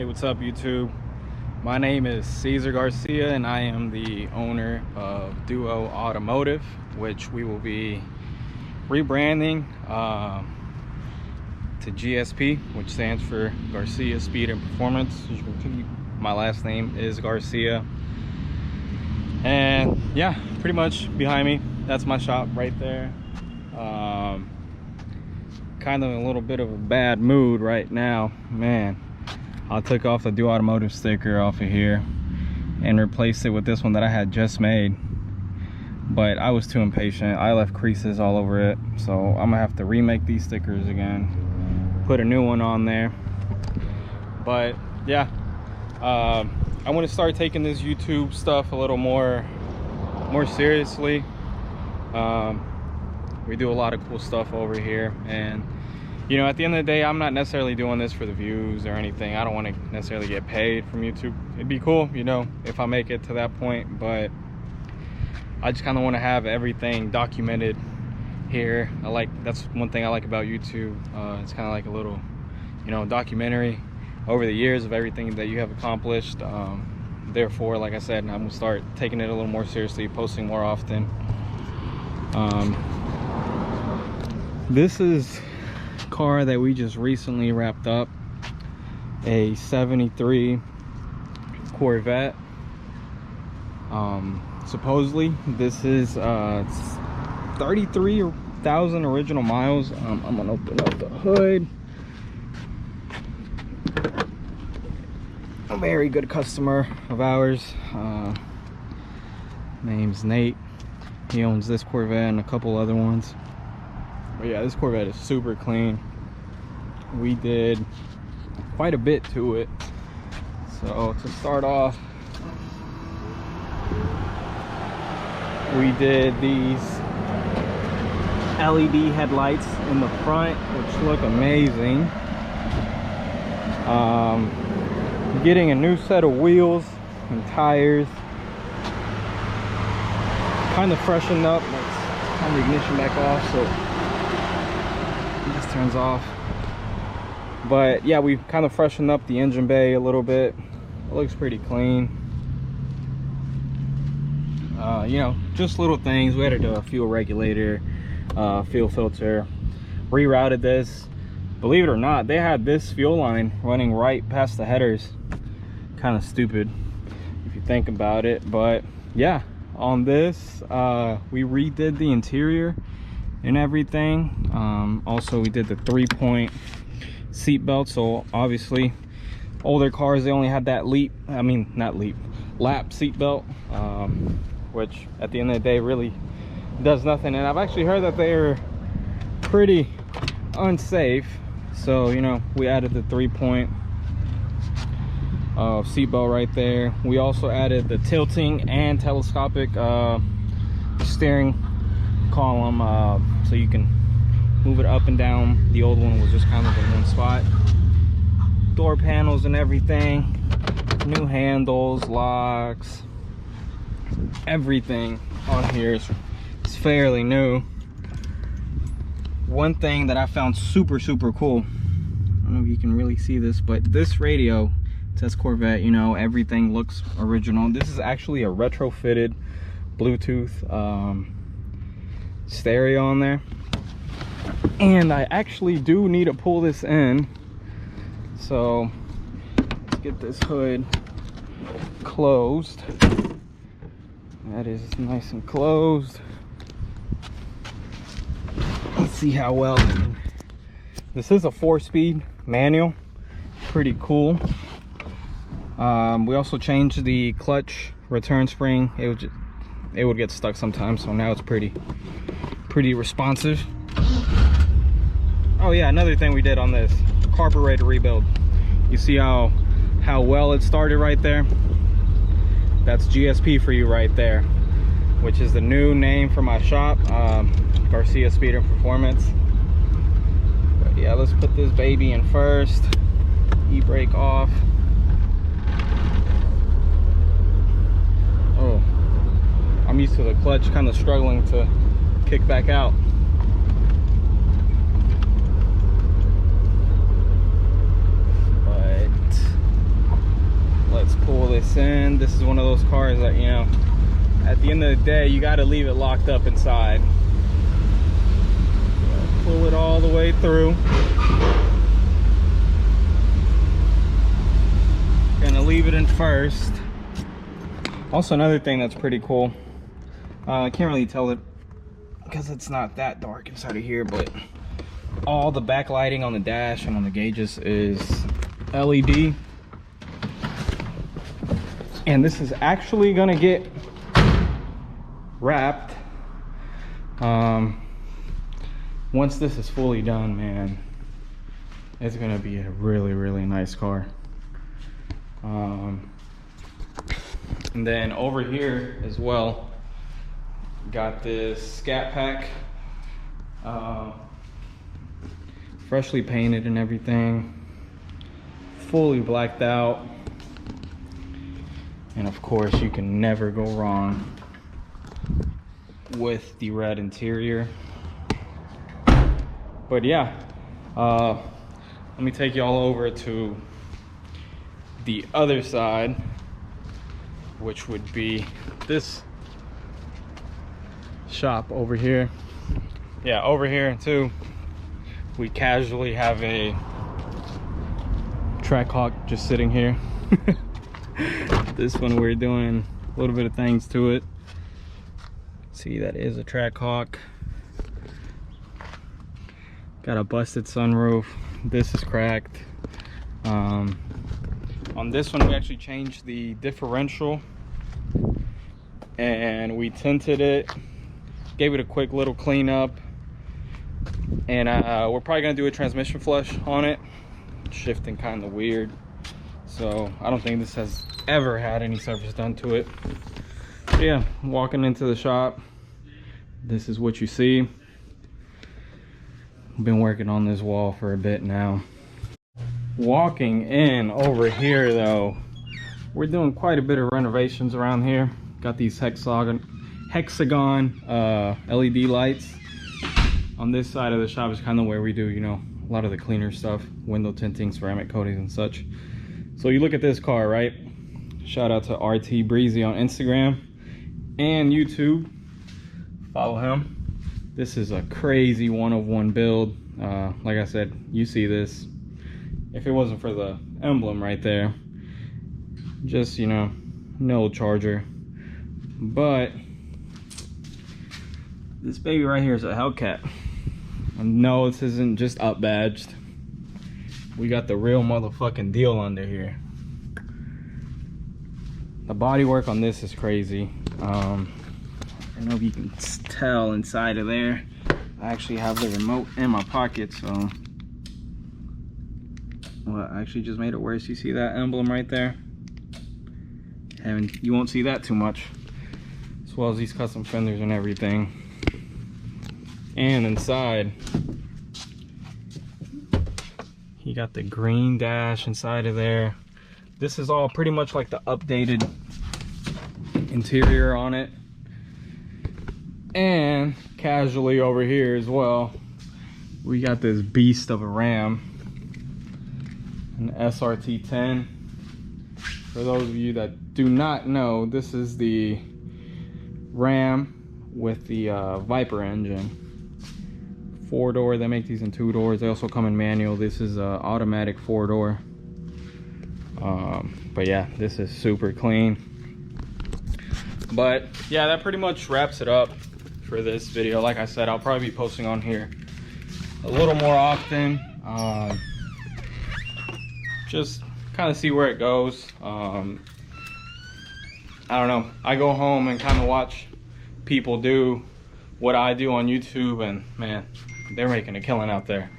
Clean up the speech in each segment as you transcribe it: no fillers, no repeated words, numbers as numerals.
Hey, what's up, YouTube? My name is Cesar Garcia and I am the owner of Duo Automotive, which we will be rebranding to GSP, which stands for Garcia Speed and Performance. As you can see, my last name is Garcia. And yeah, pretty much behind me, that's my shop right there. Kind of in a little bit of a bad mood right now, man. I took off the Duo Automotive sticker off of here and replaced it with this one that I had just made, but I was too impatient. I left creases all over it, so I'm gonna have to remake these stickers again, put a new one on there. But yeah, I want to start taking this YouTube stuff a little more seriously. We do a lot of cool stuff over here, and you know, at the end of the day, I'm not necessarily doing this for the views or anything. I don't want to necessarily get paid from YouTube. It'd be cool, you know, if I make it to that point, but I just kind of want to have everything documented here. That's one thing I like about YouTube. It's kind of like a little, you know, documentary over the years of everything that you have accomplished. Therefore, like I said, I'm gonna start taking it a little more seriously, posting more often. This is a car that we just recently wrapped up, a 73 Corvette. Supposedly this is 33,000 original miles. I'm gonna open up the hood. A very good customer of ours, name's Nate. He owns this Corvette and a couple other ones. But yeah, this Corvette is super clean. We did quite a bit to it. So to start off, we did these LED headlights in the front, which look amazing. Getting a new set of wheels and tires, kind of freshened up. Let's turn the ignition back off so this turns off. But yeah, we kind of freshened up the engine bay a little bit. It looks pretty clean. You know, just little things. We added a fuel regulator, fuel filter, rerouted this. Believe it or not, they had this fuel line running right past the headers. Kind of stupid if you think about it, but yeah, on this we redid the interior and everything. Also, we did the 3-point seat belt. So obviously older cars, they only had that lap seat belt, which at the end of the day really does nothing. And I've actually heard that they're pretty unsafe. So, you know, we added the 3-point seat belt right there. We also added the tilting and telescopic steering column, so you can move it up and down. The old one was just kind of in one spot. Door panels and everything, new handles, locks, everything on here is fairly new. One thing that I found super cool, I don't know if you can really see this, but this radio, it says Corvette, you know, everything looks original. This is actually a retrofitted Bluetooth stereo on there, and I actually do need to pull this in. So let's get this hood closed. That is nice and closed. Let's see how well. This is a 4-speed manual, pretty cool. We also changed the clutch return spring. It would get stuck sometimes, so now it's pretty responsive. Oh yeah, another thing we did on this carburetor rebuild. You see how well it started right there? That's GSP for you right there, which is the new name for my shop, Garcia Speed and Performance. But yeah, let's put this baby in first. E-brake off. Oh, I'm used to the clutch kind of struggling to kick back out. But This is one of those cars that, you know, at the end of the day, you got to leave it locked up inside. Pull it all the way through. Gonna leave it in first. Also, another thing that's pretty cool, I can't really tell it because it's not that dark inside of here, but all the backlighting on the dash and on the gauges is LED. And this is actually gonna get wrapped once this is fully done, man. It's gonna be a really nice car. And then over here as well, got this scat pack, freshly painted and everything, fully blacked out. And of course, you can never go wrong with the red interior. But yeah, let me take y'all over to the other side, which would be this shop over here. Yeah, over here too, we casually have a Trackhawk just sitting here. This one we're doing a little bit of things to it. See, that is a Trackhawk. Got a busted sunroof. This is cracked. On this one, we actually changed the differential and we tinted it, gave it a quick little cleanup, and we're probably gonna do a transmission flush on it. Shifting kind of weird, so I don't think this has ever had any service done to it. But yeah, walking into the shop, this is what you see. I've been working on this wall for a bit now. Walking in over here though, we're doing quite a bit of renovations around here. Got these hexagon LED lights. On this side of the shop is kind of where we do, you know, a lot of the cleaner stuff, window tinting, ceramic coatings and such. So you look at this car, right? Shout out to RT Breezy on Instagram and YouTube. Follow him. This is a crazy one-of-one build. Like I said, you see this. If it wasn't for the emblem right there, just, you know, no Charger. But this baby right here is a Hellcat. And no, this isn't just up badged. We got the real motherfucking deal under here. The bodywork on this is crazy. I don't know if you can tell inside of there. I actually have the remote in my pocket, so. Well, I actually just made it worse. You see that emblem right there? And you won't see that too much. As well as these custom fenders and everything. And inside, you got the green dash inside of there. This is all pretty much like the updated interior on it. And casually over here as well, we got this beast of a Ram, an SRT10. For those of you that do not know, this is the Ram with the Viper engine. 4-door. They make these in 2 doors. They also come in manual. This is a automatic 4-door. But yeah, this is super clean. But yeah, that pretty much wraps it up for this video. Like I said, I'll probably be posting on here a little more often. Just kind of see where it goes. I don't know, I go home and kind of watch people do what I do on YouTube, and man, they're making a killing out there.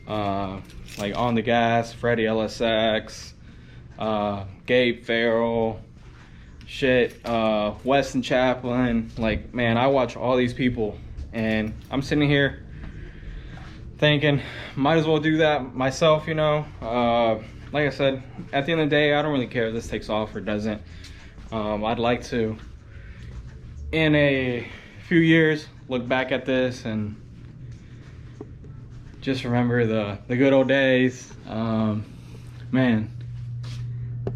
Like On the Gas, Freddie LSX, Gabe Farrell, shit, Weston Chaplin. Like, man, I watch all these people and I'm sitting here thinking, might as well do that myself, you know. Like I said, at the end of the day, I don't really care if this takes off or doesn't. I'd like to, in a few years, look back at this and just remember the good old days. Man,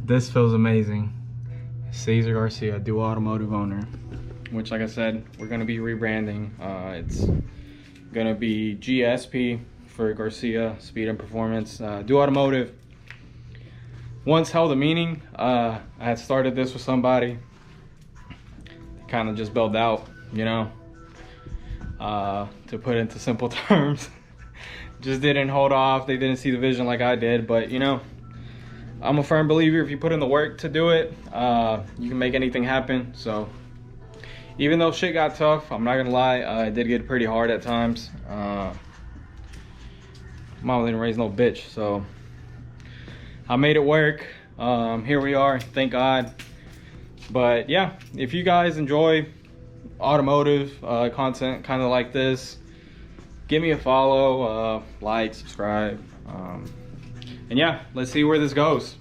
this feels amazing. Cesar Garcia, dual automotive owner, which, like I said, we're going to be rebranding. It's going to be GSP for Garcia, speed and performance. Dual automotive once held a meaning. I had started this with somebody, kind of just bailed out, you know, to put into simple terms. Just didn't hold off. They didn't see the vision like I did, but you know, I'm a firm believer if you put in the work to do it, you can make anything happen. So even though shit got tough, I'm not gonna lie, it did get pretty hard at times. Mom didn't raise no bitch, so I made it work. Here we are, thank God. But yeah, if you guys enjoy automotive content kind of like this, give me a follow, like, subscribe. And yeah, let's see where this goes.